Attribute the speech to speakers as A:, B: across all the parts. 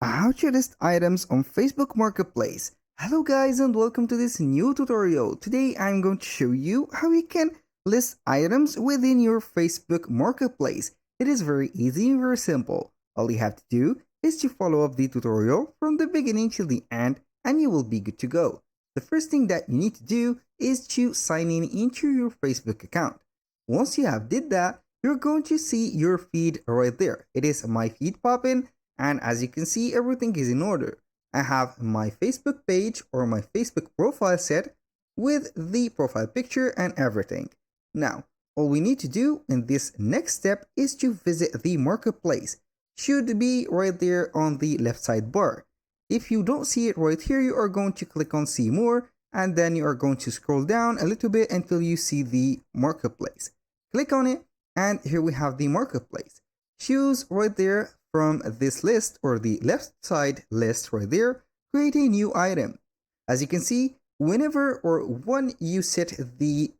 A: How to list items on Facebook Marketplace. Hello guys and welcome to this new tutorial. Today I'm going to show you how you can list items within your Facebook Marketplace. It is very easy and very simple. All you have to do is to follow up the tutorial from the beginning till the end and you will be good to go. The first thing that you need to do is to sign in into your Facebook account. Once you have did that, you're going to see your feed right there. It is my feed popping, and as you can see, everything is in order. I have my Facebook page or my Facebook profile set with the profile picture and everything. Now, all we need to do in this next step is to visit the marketplace. Should be right there on the left side bar. If you don't see it right here, you are going to click on see more and then you are going to scroll down a little bit until you see the marketplace. Click on it and here we have the marketplace. Choose right there from this list or the left side list right there, create a new item. As you can see, whenever or when you set the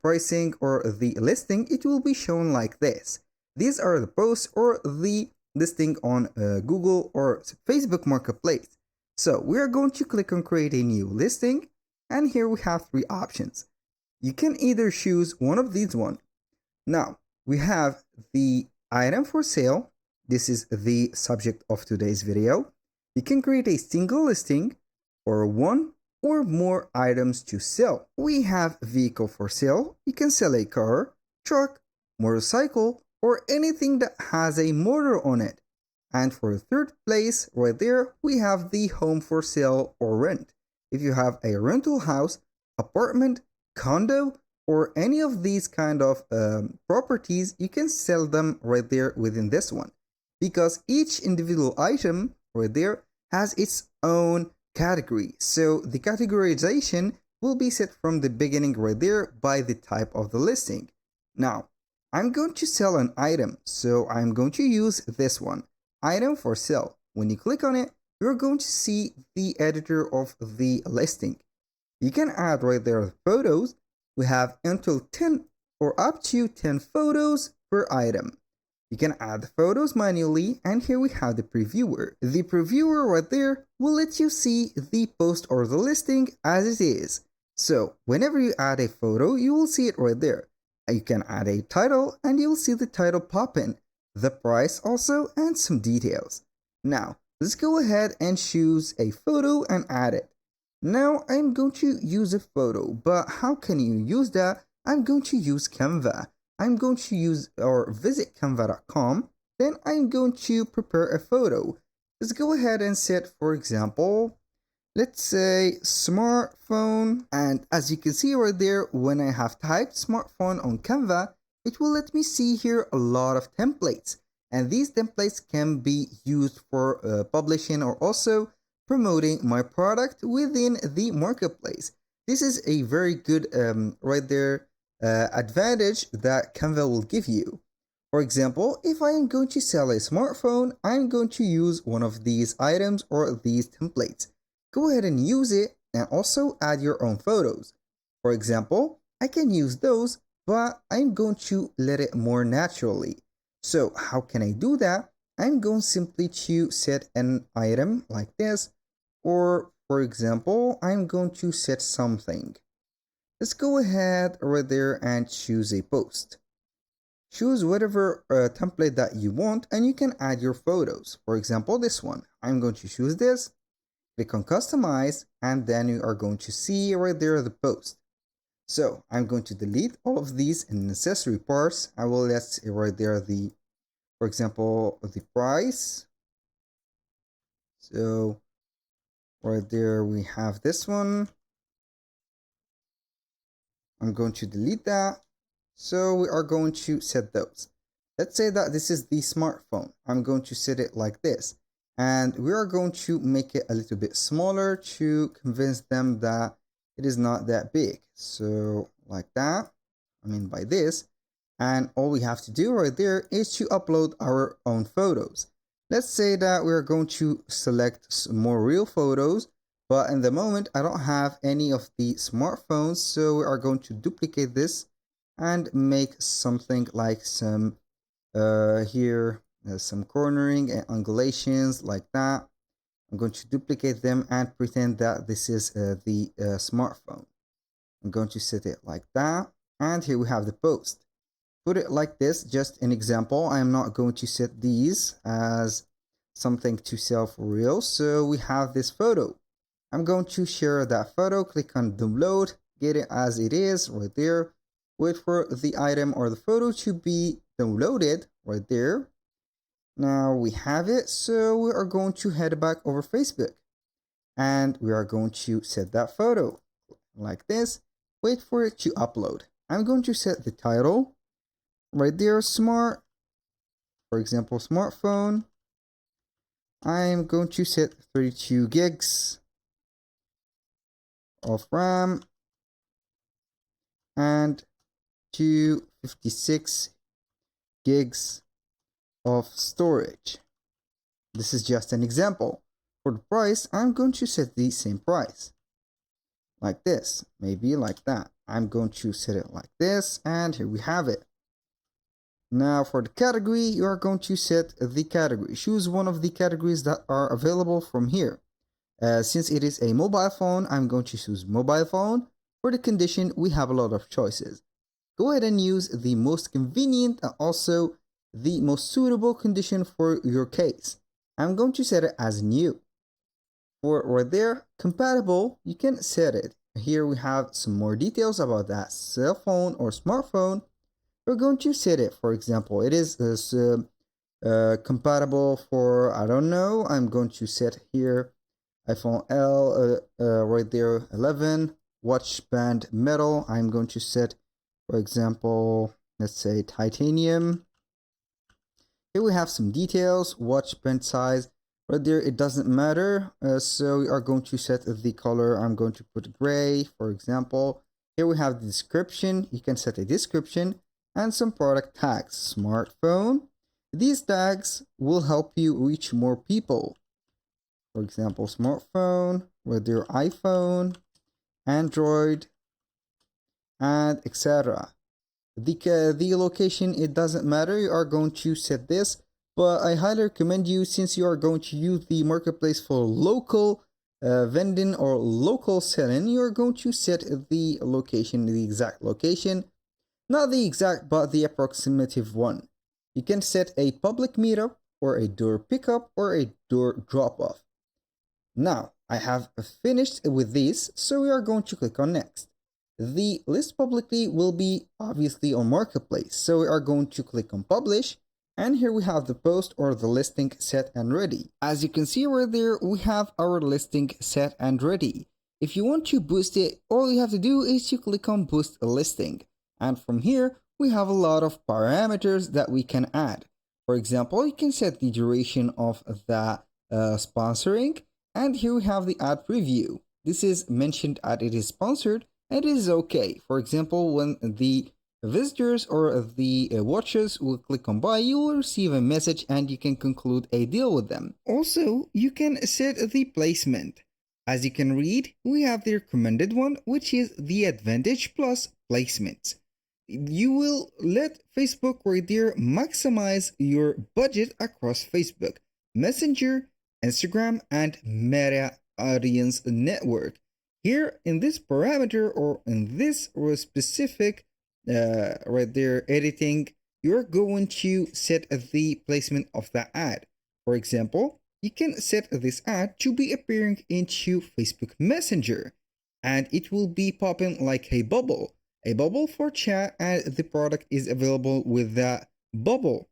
A: pricing or the listing, it will be shown like this. These are the posts or the listing on Google or Facebook Marketplace. So we are going to click on create a new listing, and here we have three options. You can either choose one of these one. Now we have the item for sale. This is the subject of today's video. You can create a single listing or one or more items to sell. We have vehicle for sale. You can sell a car, truck, motorcycle, or anything that has a motor on it. And for the third place right there, we have the home for sale or rent. If you have a rental house, apartment, condo, or any of these kind of properties, you can sell them right there within this one, because each individual item right there has its own category. So the categorization will be set from the beginning right there by the type of the listing. Now, I'm going to sell an item, so I'm going to use this one, item for sale. When you click on it, you're going to see the editor of the listing. You can add right there photos. We have until 10 or up to 10 photos per item. You can add the photos manually, and here we have the previewer. The previewer right there will let you see the post or the listing as it is. So whenever you add a photo, you will see it right there. You can add a title and you will see the title pop in, the price also, and some details. Now let's go ahead and choose a photo and add it. Now I'm going to use a photo, but how can you use that? I'm going to use Canva. I'm going to use or visit canva.com. Then I'm going to prepare a photo. Let's go ahead and set, for example, let's say smartphone. And as you can see right there, when I have typed smartphone on Canva, it will let me see here a lot of templates. And these templates can be used for publishing or also promoting my product within the marketplace. This is a very good right there advantage that Canva will give you. For example, if I am going to sell a smartphone, I'm going to use one of these items or these templates. Go ahead and use it and also add your own photos. For example, I can use those, but I'm going to let it more naturally. So how can I do that? I'm going simply to set an item like this, or for example, I'm going to set something. Let's go ahead right there and choose a post. Choose whatever template that you want and you can add your photos. For example, this one. I'm going to choose this, click on customize, and then you are going to see right there the post. So I'm going to delete all of these unnecessary parts. I will let right there the, for example, the price. So right there we have this one. I'm going to delete that. So we are going to set those. Let's say that this is the smartphone. I'm going to set it like this. And we are going to make it a little bit smaller to convince them that it is not that big. So like that, I mean by this. And all we have to do right there is to upload our own photos. Let's say that we're going to select some more real photos, but in the moment I don't have any of the smartphones, so we are going to duplicate this and make something like some here some cornering and angulations like that. I'm going to duplicate them and pretend that this is the smartphone. I'm going to set it like that. And here we have the post. Put it like this, just an example. I'm not going to set these as something to sell for real. So we have this photo. I'm going to share that photo, click on download, get it as it is right there. Wait for the item or the photo to be downloaded right there. Now we have it. So we are going to head back over Facebook and we are going to set that photo like this. Wait for it to upload. I'm going to set the title right there, smart, for example, smartphone. I'm going to set 32 gigs of RAM and 256 gigs of storage. This is just an example. For the price, I'm going to set the same price. Like this, maybe like that. I'm going to set it like this, and here we have it. Now for the category, you are going to set the category. Choose one of the categories that are available from here. Since it is a mobile phone, I'm going to choose mobile phone. For the condition, we have a lot of choices. Go ahead and use the most convenient and also the most suitable condition for your case. I'm going to set it as new. For right there, compatible, you can set it. Here we have some more details about that cell phone or smartphone. We're going to set it, for example, it is compatible for, I don't know, I'm going to set here iPhone L right there 11, watch band metal. I'm going to set, for example, let's say titanium. Here we have some details, watch band size. Right there, it doesn't matter. So we are going to set the color. I'm going to put gray, for example. Here we have the description. You can set a description and some product tags. Smartphone. These tags will help you reach more people. For example, smartphone, right there, iPhone, Android, and etc. The location, it doesn't matter. You are going to set this. But I highly recommend you, since you are going to use the marketplace for local vending or local selling, you are going to set the location, the exact location. Not the exact, but the approximative one. You can set a public meetup or a door pickup or a door drop off. Now, I have finished with this, so we are going to click on next. The list publicly will be obviously on marketplace, so we are going to click on publish. And here we have the post or the listing set and ready. As you can see right there, we have our listing set and ready. If you want to boost it, all you have to do is to click on boost a listing. And from here, we have a lot of parameters that we can add. For example, you can set the duration of the sponsoring. And here we have the ad preview. This is mentioned that it is sponsored and it is okay. For example, when the visitors or the watchers will click on buy, you will receive a message and you can conclude a deal with them. Also, you can set the placement. As you can read, we have the recommended one, which is the Advantage Plus placements. You will let Facebook right there maximize your budget across Facebook, Messenger, Instagram, and Meta Audience Network. Here in this parameter or in this specific right there editing, you're going to set the placement of the ad. For example, you can set this ad to be appearing into Facebook Messenger and it will be popping like a bubble for chat, and the product is available with that bubble.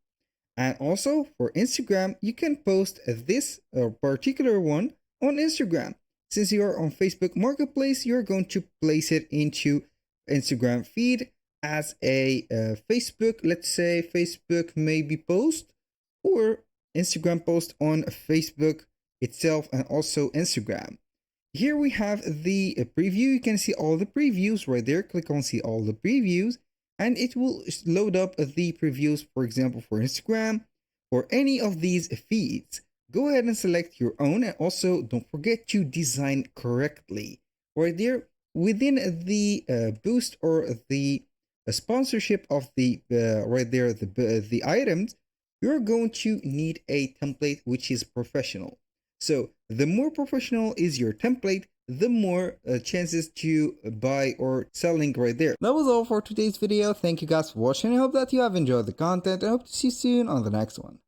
A: And also for Instagram, you can post this particular one on Instagram. Since you are on Facebook Marketplace, you're going to place it into Instagram feed as a Facebook, let's say Facebook maybe post or Instagram post on Facebook itself and also Instagram. Here we have the preview. You can see all the previews right there. Click on see all the previews and it will load up the previews, for example, for Instagram or any of these feeds. Go ahead and select your own, and also don't forget to design correctly. Right there, within the boost or the sponsorship of the right there the items, you're going to need a template which is professional. So the more professional is your template, the more chances to buy or selling right there. That was all for today's video. Thank you guys for watching. I hope that you have enjoyed the content and I hope to see you soon on the next one.